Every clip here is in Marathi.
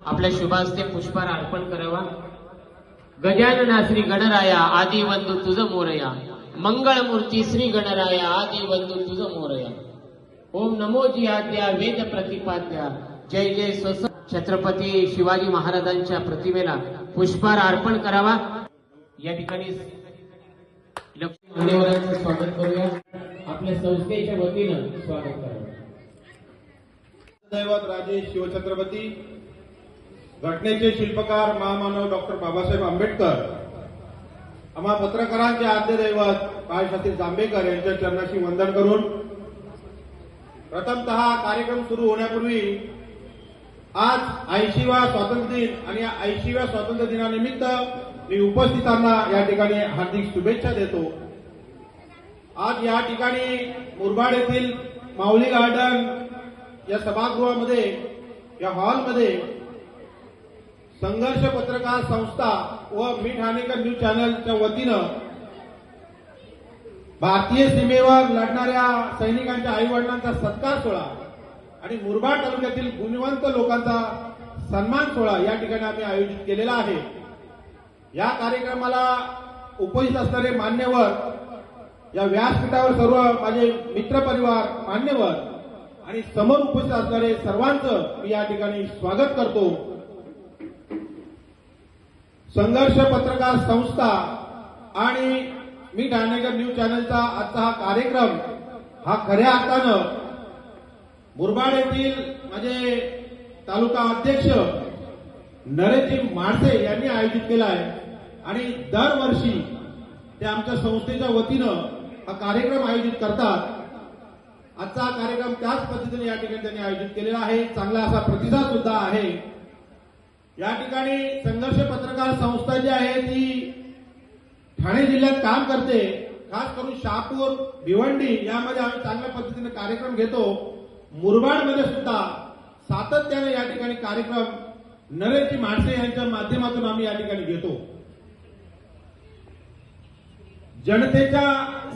आपल्या शुभास्ते पुष्पहार अर्पण करावा। गजानना श्री गणराया आदि वंदू तुझ मोरया, मंगळमूर्ती श्री गणराया आदि वंदू तुझ मोरया। ओम नमो जी आद्या वेद प्रतिपाद्या, जय जय स्वस। छत्रपती शिवाजी महाराजांच्या प्रतिमेला पुष्पहार अर्पण करावा। या ठिकाणी मान्यवरांचं स्वागत करूया। आपल्या संस्थेच्या वतीनं स्वागत करावं। दैवत राजे शिवछत्रपती, घटनेचे शिल्पकार महामानव डॉक्टर बाबासाहेब आंबेडकर, आम्हा पत्रकारांचे आद्य दैवत बाळशास्त्री जांभेकर यांच्या चरणाशी वंदन करून प्रथमतः कार्यक्रम सुरू होण्यापूर्वी आज 80वा स्वातंत्र्य दिन आणि या 80व्या स्वातंत्र्य दिनानिमित्त मी उपस्थितांना या ठिकाणी हार्दिक शुभेच्छा देतो। आज या ठिकाणी मुरबाड येथील माऊली गार्डन या सभागृहामध्ये या हॉलमध्ये संघर्ष पत्रकार संस्था व मी ठाणेकर न्यूज चॅनलच्या वतीनं भारतीय सीमेवर लढणाऱ्या सैनिकांच्या आईवडिलांचा सत्कार सोहळा आणि मुरबाड तालुक्यातील गुणवंत लोकांचा सन्मान सोहळा या ठिकाणी आम्ही आयोजित केलेला आहे। या कार्यक्रमाला उपस्थित असणारे मान्यवर, या व्यासपीठावर सर्व माझे मित्रपरिवार मान्यवर आणि समोर उपस्थित असणारे सर्वांचं मी या ठिकाणी स्वागत करतो। संघर्ष पत्रकार संस्था आणि मी ठाणेकर न्यूज चॅनलचा आजचा हा कार्यक्रम हा खऱ्या अर्थानं मुरबाड येथील माझे तालुका अध्यक्ष नरेशजी माळसे यांनी आयोजित केला आहे आणि दरवर्षी ते आमच्या संस्थेच्या वतीनं हा कार्यक्रम आयोजित करतात। आजचा हा कार्यक्रम त्याच पद्धतीने या ठिकाणी त्यांनी आयोजित केलेला आहे। चांगला असा प्रतिसाद सुद्धा आहे। या ठिकाणी संघर्ष पत्रकार संस्था जी आहे ती ठाणे जिल्ह्यात काम करते। खास करून शहापूर, भिवंडी यामध्ये आम्ही चांगल्या पद्धतीने कार्यक्रम घेतो। मुरबाडमध्ये सुद्धा सातत्याने या ठिकाणी कार्यक्रम नरेशजी माळसे यांच्या माध्यमातून आम्ही या ठिकाणी घेतो। जनतेच्या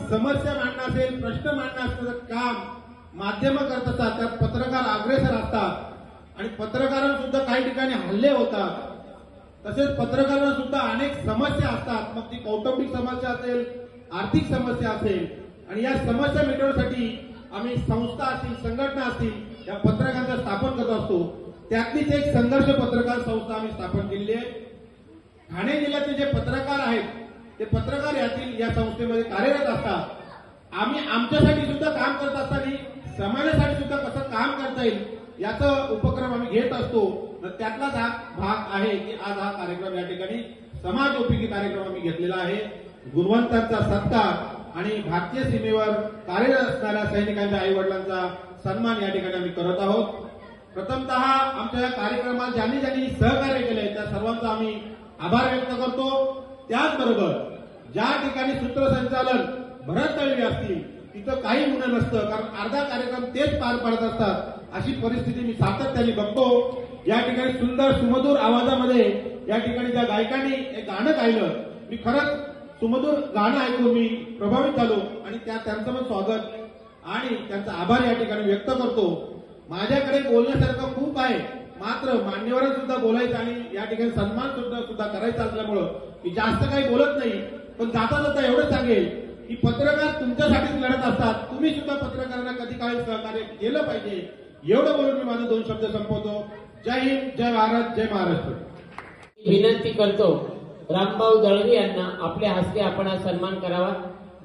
समस्या मांडणं असेल, प्रश्न मांडणं असेल काम माध्यम करत असतात, त्यात पत्रकार अग्रेसर असतात आणि पत्रकारांना सुद्धा काही ठिकाणी हल्ले होतात। तसेच पत्रकारांना सुद्धा अनेक समस्या असतात, मग ती कौटुंबिक समस्या असेल, आर्थिक समस्या असेल आणि या समस्या मिटवण्यासाठी आम्ही संस्था असतील, संघटना असतील या पत्रकारांचा स्थापन करत असतो। त्यातलीच एक संघर्ष पत्रकार संस्था आम्ही स्थापन केलेली आहे। ठाणे जिल्ह्यातले जे पत्रकार आहेत ते पत्रकार यातील या संस्थेमध्ये कार्यरत असतात। आम्ही आमच्यासाठी सुद्धा काम करत असताना समाजासाठी सुद्धा कसं काम करता येईल याचा उपक्रम आम्ही घेत असतो। त्यातलाच हा भाग आहे की आज हा कार्यक्रम या ठिकाणी समाजोपयोगी कार्यक्रम आम्ही घेतलेला आहे। गुणवंतांचा सत्कार आणि भारतीय सीमेवर कार्यरत असणाऱ्या सैनिकांच्या आई वडिलांचा सन्मान या ठिकाणी आम्ही करत आहोत। प्रथमतः आमच्या या कार्यक्रमात ज्यांनी ज्यांनी सहकार्य केले त्या सर्वांचा आम्ही आभार व्यक्त करतो। त्याचबरोबर ज्या ठिकाणी सूत्रसंचालन भरत दळवी असतील तिथं काही गुन्हा नसतं, कारण अर्धा कार्यक्रम तेच पार पाडत असतात। अशी परिस्थिती मी सातत्याने बघतो। या ठिकाणी सुंदर सुमधुर आवाजामध्ये या ठिकाणी त्या गायकांनी एक गाणं गायलं, मी खरंच सुमधुर गाणं ऐकून मी प्रभावित झालो आणि त्यांचं पण स्वागत आणि त्यांचा आभार या ठिकाणी व्यक्त करतो। माझ्याकडे बोलण्यासारखं खूप आहे, मात्र मान्यवरांना सुद्धा बोलायचं आणि या ठिकाणी सन्मान सुद्धा करायचा असल्यामुळं मी जास्त काही बोलत नाही। पण जाता जाता एवढं सांगेल की पत्रकार तुमच्यासाठीच लढत असतात, तुम्ही सुद्धा पत्रकारांना कधी काही सहकार्य केलं पाहिजे। एवढं बोलून मी माझे 2 शब्द संपवतो। जय हिंद, जय भारत, जय महाराष्ट्र। विनंती करतो रामभाऊ दळवी यांना आपल्या हस्ते आपण हा सन्मान करावा।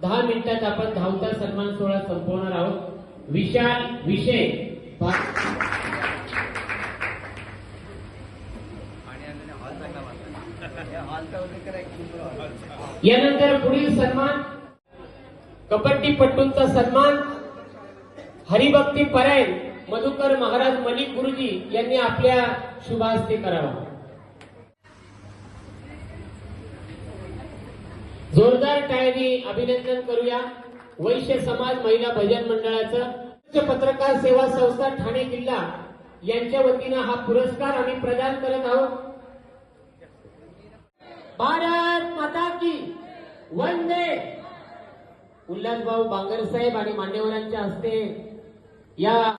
10 मिनिटात आपण धावता सन्मान सोहळा संपवणार आहोत। विशाल विषय यानंतर पुढील सन्मान कबड्डीपट्टूंचा सन्मान हरिभक्ती परायण मधुकर महाराज मलिक गुरुजी यांनी आपल्या शुभास्ते करावा। जोरदार टाळ्यांनी अभिनंदन करूया वैश्य समाज महिला भजन मंडळाचं। पत्रकार सेवा संस्था ठाणे जिल्हा यांच्या वतीनं हा पुरस्कार आम्ही प्रदान करत आहोत। भारत माता की वंदे। उल्हासभाऊ बांगर साहेब आणि मान्यवरांच्या हस्ते या